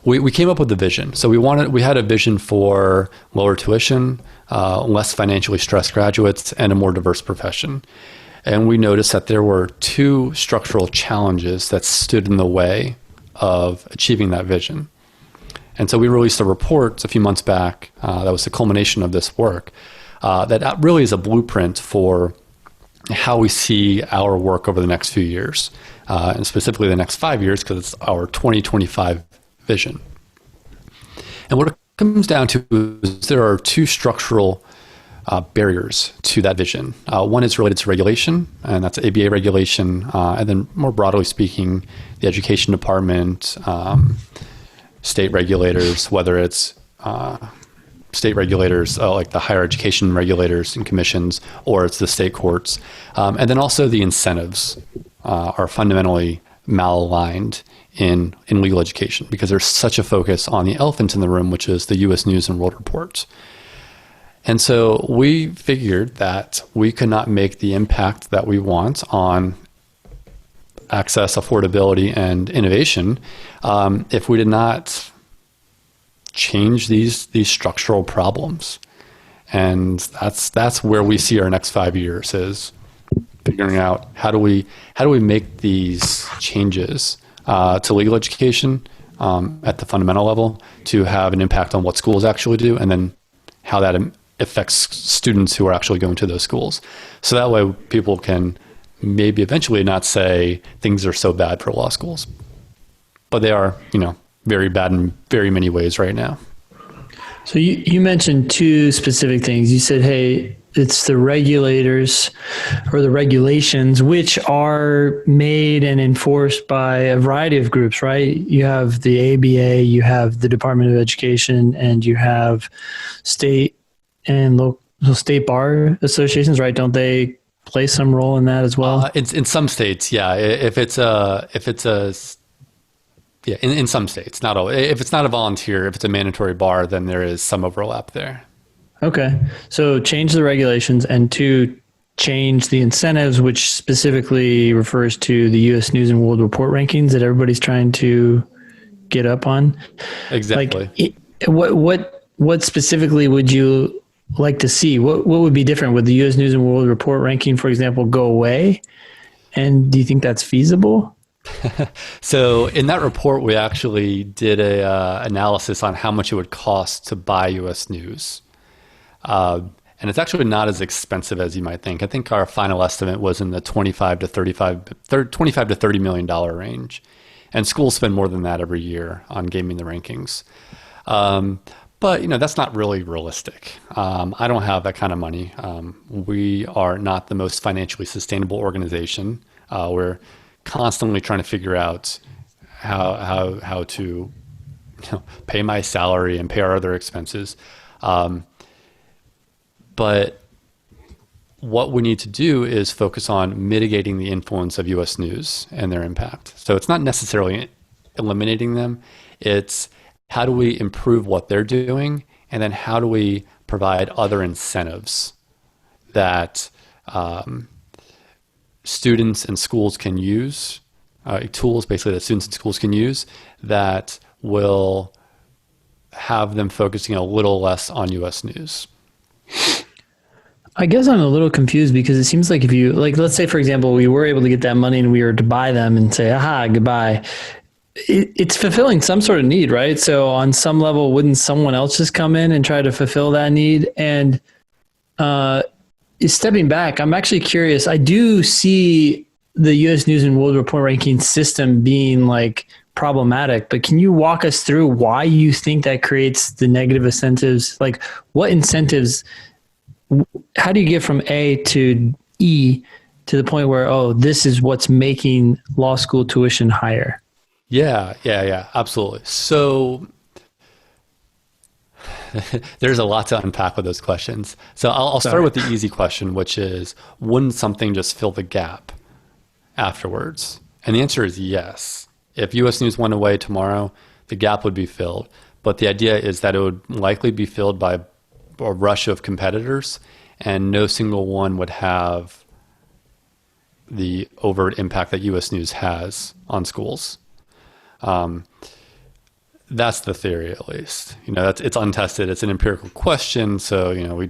we came up with the vision. So we had a vision for lower tuition, less financially stressed graduates, and a more diverse profession. And we noticed that there were two structural challenges that stood in the way of achieving that vision. And so we released a report a few months back that was the culmination of this work that really is a blueprint for how we see our work over the next few years, and specifically the next 5 years, because it's our 2025 vision. And what it comes down to is there are two structural barriers to that vision. One is related to regulation, and that's ABA regulation, and then more broadly speaking, the education department, state regulators, whether it's state regulators like the higher education regulators and commissions, or it's the state courts. And then also the incentives are fundamentally malaligned in legal education because there's such a focus on the elephant in the room, which is the U.S. News and World Report. And so we figured that we could not make the impact that we want on access, affordability, and innovation if we did not change these structural problems. And that's where we see our next 5 years, is figuring out how do we make these changes to legal education at the fundamental level to have an impact on what schools actually do, and then how that affects students who are actually going to those schools. So that way people can maybe eventually not say things are so bad for law schools, but they are, very bad in very many ways right now. So you mentioned two specific things. You said, hey, it's the regulators or the regulations, which are made and enforced by a variety of groups, right? You have the ABA, you have the Department of Education, and you have state and local state bar associations, right? Don't they play some role in that as well? In some states, yeah. In some states, not all. If it's not a volunteer, if it's a mandatory bar, then there is some overlap there. Okay. So change the regulations, and two, change the incentives, which specifically refers to the U.S. News and World Report rankings that everybody's trying to get up on. Exactly. What specifically would you like to see? What would be different? Would the U.S. News and World Report ranking, for example, go away? And do you think that's feasible? So in that report, we actually did a analysis on how much it would cost to buy U.S. News. And it's actually not as expensive as you might think. I think our final estimate was in the $25 to $30 million range. And schools spend more than that every year on gaming the rankings. But, that's not really realistic. I don't have that kind of money. We are not the most financially sustainable organization. We're constantly trying to figure out how to pay my salary and pay our other expenses. But what we need to do is focus on mitigating the influence of U.S. News and their impact. So it's not necessarily eliminating them. It's how do we improve what they're doing, and then how do we provide other incentives that students and schools can use, tools basically that students and schools can use that will have them focusing a little less on U.S. News. I guess I'm a little confused because it seems like if you, let's say, for example, we were able to get that money and we were to buy them and say, aha, goodbye. It's fulfilling some sort of need, right? So on some level, wouldn't someone else just come in and try to fulfill that need? And stepping back, I'm actually curious. I do see the U.S. News and World Report ranking system being problematic, but can you walk us through why you think that creates the negative incentives? What incentives, how do you get from A to E to the point where, this is what's making law school tuition higher? Yeah, absolutely. So there's a lot to unpack with those questions. So I'll start with the easy question, which is, wouldn't something just fill the gap afterwards? And the answer is yes. If U.S. News went away tomorrow, the gap would be filled. But the idea is that it would likely be filled by a rush of competitors, and no single one would have the overt impact that U.S. News has on schools. That's the theory, at least. It's untested. It's an empirical question. So,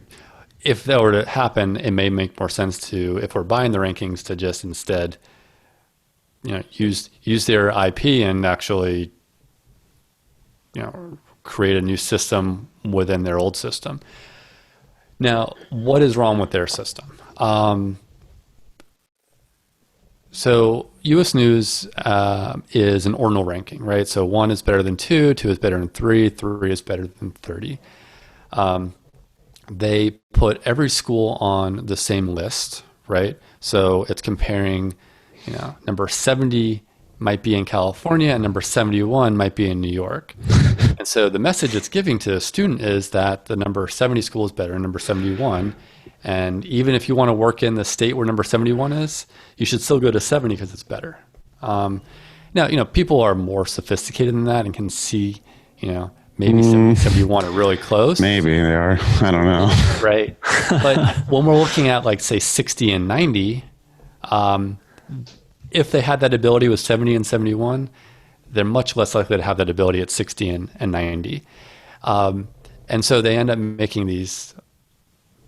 if that were to happen, it may make more sense to, if we're buying the rankings, to just instead, use their IP and actually, create a new system within their old system. Now, what is wrong with their system? So U.S. News is an ordinal ranking, right? So 1 is better than 2, 2 is better than 3, 3 is better than 30. They put every school on the same list, right? So it's comparing, number 70 might be in California and number 71 might be in New York. And so the message it's giving to a student is that the number 70 school is better than number 71. And even if you want to work in the state where number 71 is, you should still go to 70 because it's better. Now, people are more sophisticated than that and can see, maybe 70, 71 are really close. Maybe they are. I don't know. Right. But when we're looking at, like, say, 60 and 90, if they had that ability with 70 and 71, they're much less likely to have that ability at 60 and 90. And so they end up making these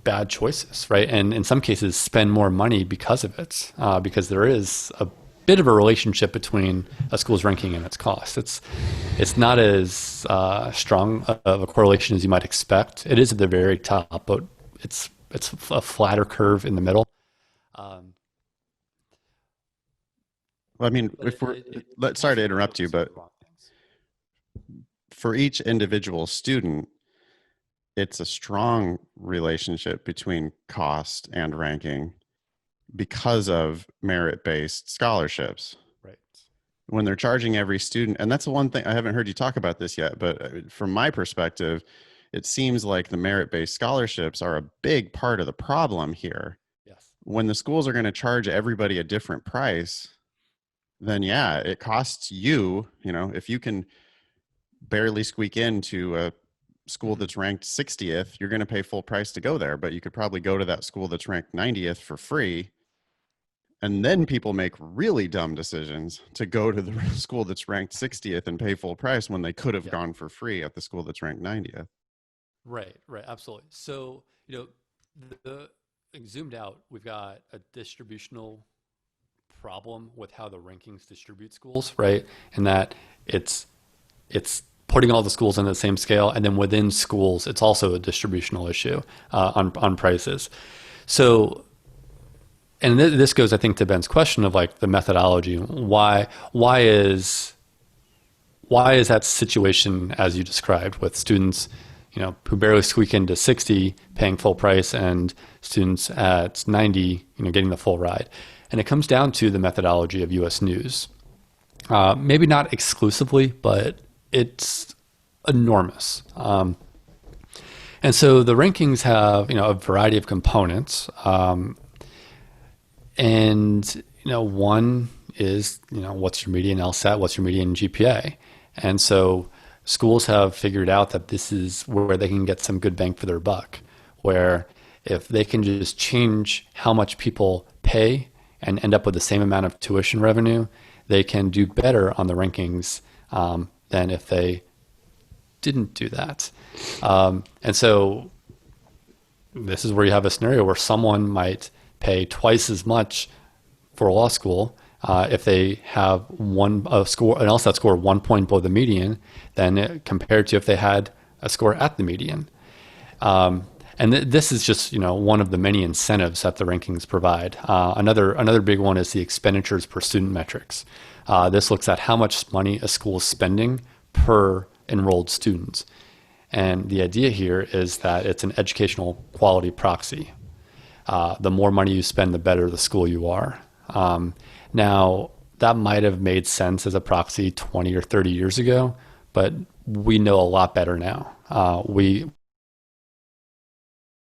bad choices, right? And in some cases spend more money because of it, because there is a bit of a relationship between a school's ranking and its cost. It's not as strong of a correlation as you might expect. It is at the very top, but it's a flatter curve in the middle. Well, I mean, sorry to interrupt you, but for each individual student, it's a strong relationship between cost and ranking because of merit-based scholarships. Right. When they're charging every student, and that's the one thing, I haven't heard you talk about this yet, but from my perspective, it seems like the merit-based scholarships are a big part of the problem here. Yes. When the schools are going to charge everybody a different price, then yeah, it costs you, if you can barely squeak into a school that's ranked 60th, you're going to pay full price to go there, but you could probably go to that school that's ranked 90th for free. And then people make really dumb decisions to go to the school that's ranked 60th and pay full price when they could have gone for free at the school that's ranked 90th. Right, absolutely. So, zoomed out, we've got a distributional problem with how the rankings distribute schools, right? And that it's putting all the schools on the same scale, and then within schools, it's also a distributional issue on prices. So, and this goes, I think, to Ben's question of, like, the methodology. Why is that situation as you described, with students, who barely squeak into 60 paying full price and students at 90, getting the full ride? And it comes down to the methodology of U.S. News. Maybe not exclusively, but it's enormous. And so the rankings have, a variety of components. And, one is, what's your median LSAT, what's your median GPA? And so schools have figured out that this is where they can get some good bang for their buck, where if they can just change how much people pay and end up with the same amount of tuition revenue, they can do better on the rankings than if they didn't do that. And so this is where you have a scenario where someone might pay twice as much for a law school if they have an LSAT score 1 point below the median than compared to if they had a score at the median. And this is just, one of the many incentives that the rankings provide. Another big one is the expenditures per student metrics. This looks at how much money a school is spending per enrolled student. And the idea here is that it's an educational quality proxy. The more money you spend, the better the school you are. Now, that might have made sense as a proxy 20 or 30 years ago, but we know a lot better now. We